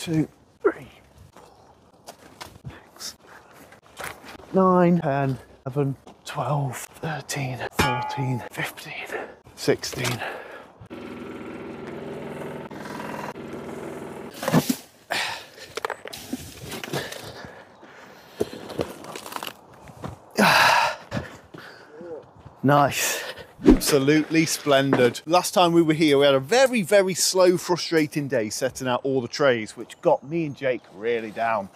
2, 3, 4, 6, 9, 10, 11, 12, 13, 14, 15, 16. Nice. Absolutely splendid. Last time we were here, we had a very, very slow, frustrating day setting out all the trays, which got me and Jake really down.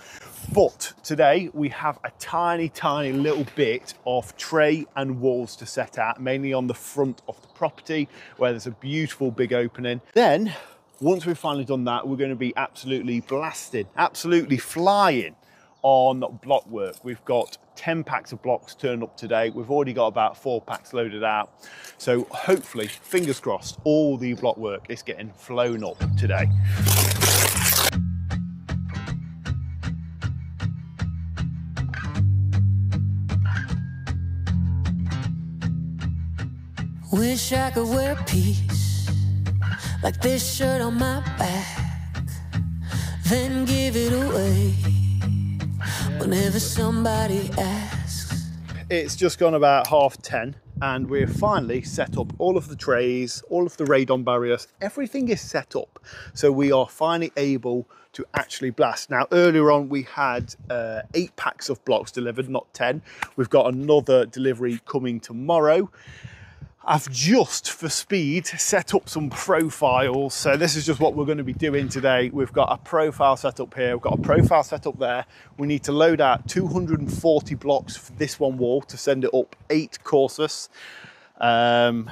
But today we have a tiny, tiny little bit of tray and walls to set out, mainly on the front of the property where there's a beautiful big opening. Then, once we've finally done that, we're going to be absolutely blasting, absolutely flying on block work. We've got 10 packs of blocks turned up today. We've already got about 4 packs loaded out. So hopefully, fingers crossed, all the block work is getting flown up today. Wish I could wear peace like this shirt on my back, then give it away whenever somebody asks. It's just gone about 10:30 and we're finally set up all of the trays, all of the radon barriers, everything is set up. So we are finally able to actually blast. Now earlier on we had 8 packs of blocks delivered, not 10. We've got another delivery coming tomorrow. I've just, for speed, set up some profiles. So this is just what we're going to be doing today. We've got a profile set up here. We've got a profile set up there. We need to load out 240 blocks for this one wall to send it up 8 courses. That'll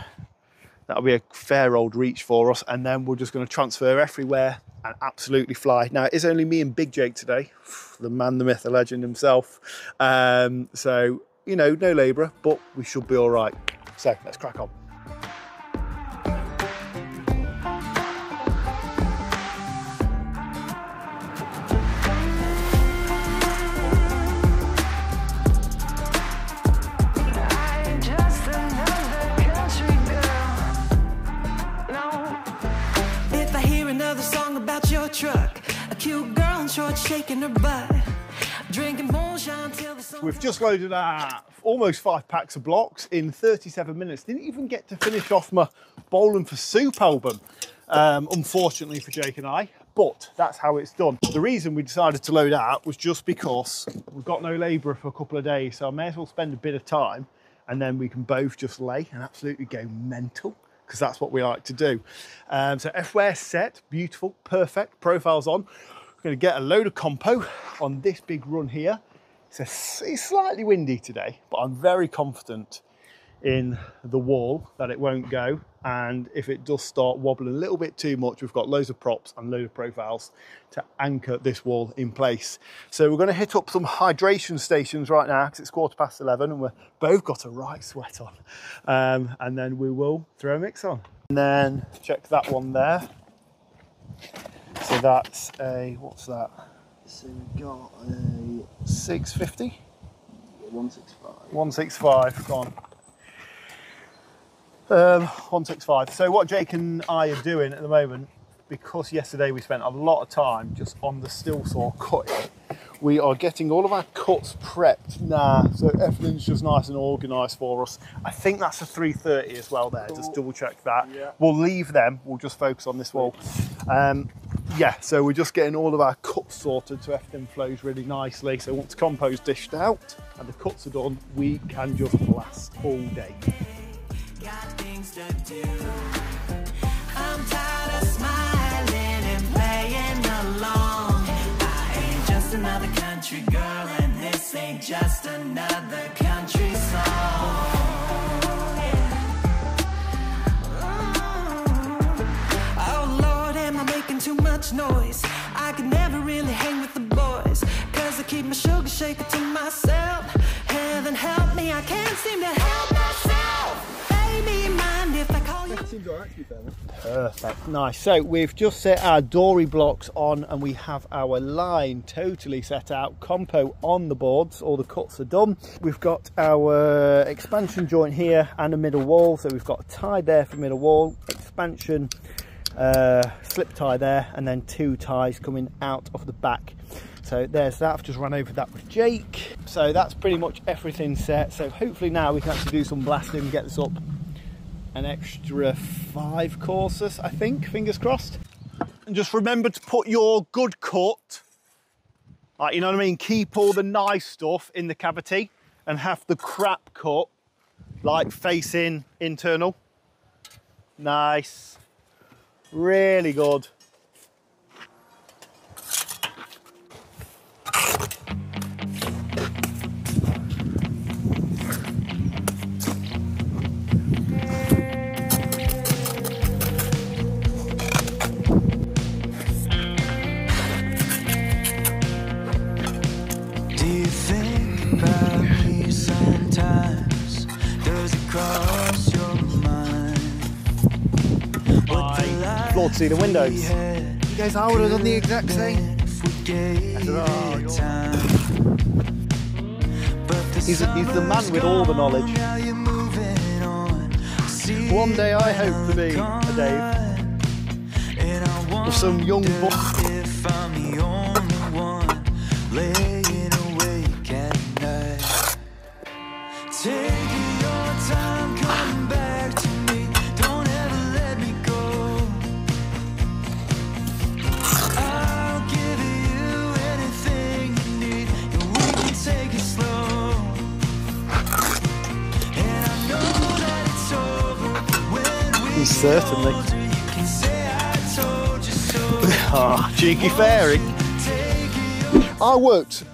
be a fair old reach for us. And then we're just going to transfer everywhere and absolutely fly. Now, it is only me and Big Jake today. The man, the myth, the legend himself. So, you know, no labourer, but we should be all right. So let's crack on. If I hear another song about your truck, a cute girl in shorts shaking her butt, drinking moonshine till the sun. We've just loaded our almost 5 packs of blocks in 37 minutes. Didn't even get to finish off my Bowling for Soup album, unfortunately for Jake and I, but that's how it's done. The reason we decided to load out was just because we've got no labourer for a couple of days, so I may as well spend a bit of time and then we can both just lay and absolutely go mental, because that's what we like to do. So everywhere set, beautiful, perfect, profiles on. We're going to get a load of compo on this big run here. It's slightly windy today, but I'm very confident in the wall that it won't go. And if it does start wobbling a little bit too much, we've got loads of props and loads of profiles to anchor this wall in place. So we're going to hit up some hydration stations right now because it's 11:15 and we've both got a right sweat on. And then we will throw a mix on. And then check that one there. So that's a, what's that? So we've got a 650? 165. 165, go on. 165. So what Jake and I are doing at the moment, because yesterday we spent a lot of time just on the still saw cutting, we are getting all of our cuts prepped now, so everything's just nice and organised for us. I think that's a 330 as well there, just double check that. Yeah. We'll leave them, we'll just focus on this wall. Yeah, so we're just getting all of our cuts sorted so everything flows really nicely. So once compo's dished out and the cuts are done, we can just blast all day. Got things to do. I'm tired of smiling and playing along. I ain't just another country girl, and this ain't just another country song. Oh Lord, am I making too much noise? I could never really hang with the boys, cause I keep my sugar shaker to myself. Heaven help me, I can't seem to help myself. Seems alright to be fair. Perfect, nice. So we've just set our dory blocks on and we have our line totally set out, compo on the boards, all the cuts are done. We've got our expansion joint here and a middle wall, so we've got a tie there for middle wall, expansion slip tie there, and then 2 ties coming out of the back. So there's that. I've just run over that with Jake. So that's pretty much everything set. So hopefully now we can actually do some blasting and get this up an extra 5 courses, I think, fingers crossed. And just remember to put your good cut, like, you know what I mean, keep all the nice stuff in the cavity and have the crap cut like facing internal. Nice, really good. Floor to see the windows. You guys, I would have done the exact same. He's the man with all the knowledge. One day I hope to be a Dave with some young boy. Certainly. Oh, cheeky fairy. I worked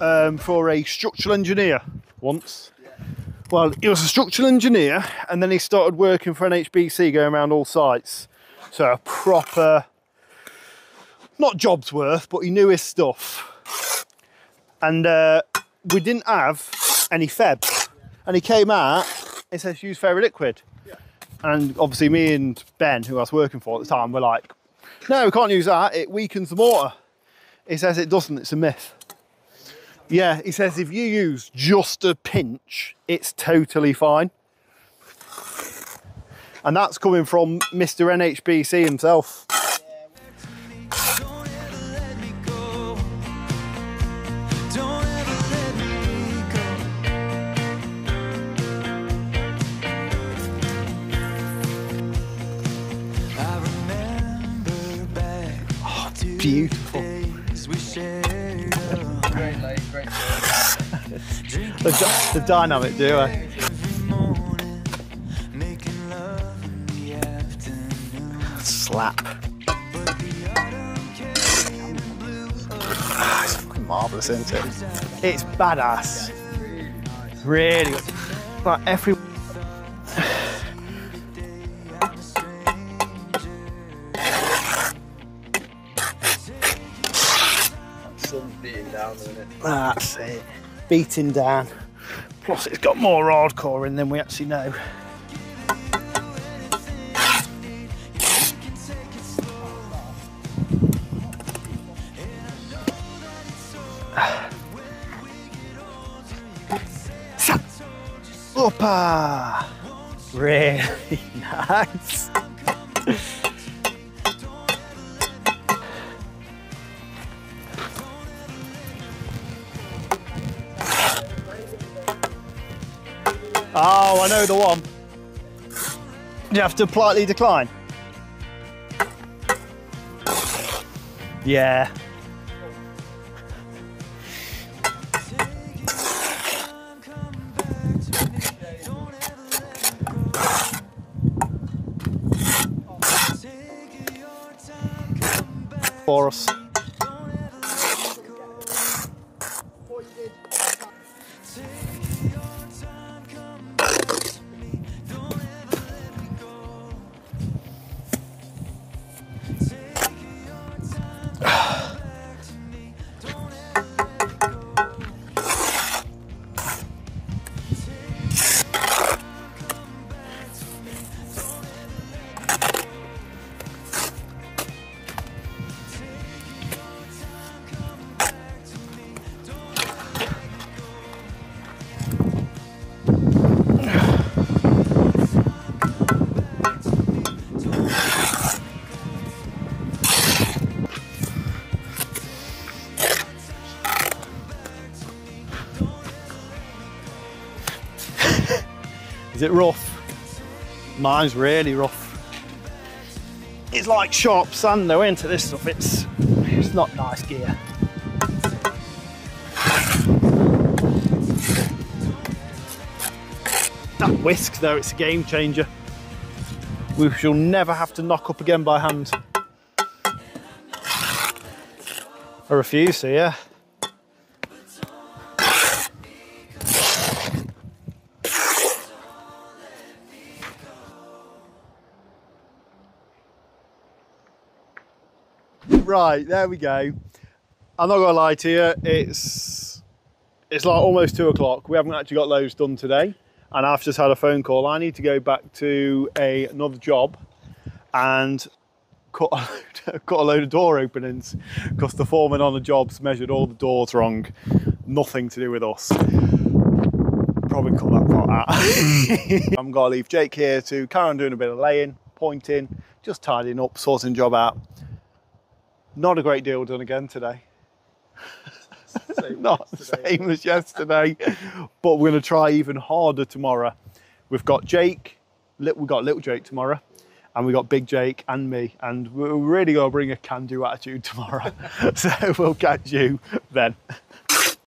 for a structural engineer once. Well, he was a structural engineer, and then he started working for NHBC, going around all sites. So a proper, not job's worth, but he knew his stuff. And we didn't have any febs. And he came out, he says, use fairy liquid. And obviously me and Ben, who I was working for at the time, were like, no, we can't use that, it weakens the mortar. He says it doesn't, it's a myth. Yeah, he says if you use just a pinch, it's totally fine. And that's coming from Mr. NHBC himself. Beautiful. the dynamic duo. Slap. It's fucking marvellous, isn't it? It's badass. Really good. Like every... Beating down, isn't it? That's it. Beating down. Plus it's got more hardcore in than we actually know. Opa! Really nice. Oh, I know the one. Do you have to politely decline? Yeah. For us. Is it rough? Mine's really rough. It's like sharp sand though, isn't it, this stuff? It's not nice gear. That whisk though, it's a game changer. We shall never have to knock up again by hand. I refuse to, yeah. Right, there we go. I'm not gonna lie to you, it's like almost 2 o'clock. We haven't actually got loads done today. And I've just had a phone call. I need to go back to another job and cut a load of door openings because the foreman on the job's measured all the doors wrong. Nothing to do with us. Probably cut that part out. I'm gonna leave Jake here to carry on doing a bit of laying, pointing, just tidying up, sorting the job out. Not a great deal done again today. Not the same as yesterday, but we're going to try even harder tomorrow. We've got Jake, we've got little Jake tomorrow, and we've got big Jake and me, and we're really going to bring a can-do attitude tomorrow. So we'll catch you then.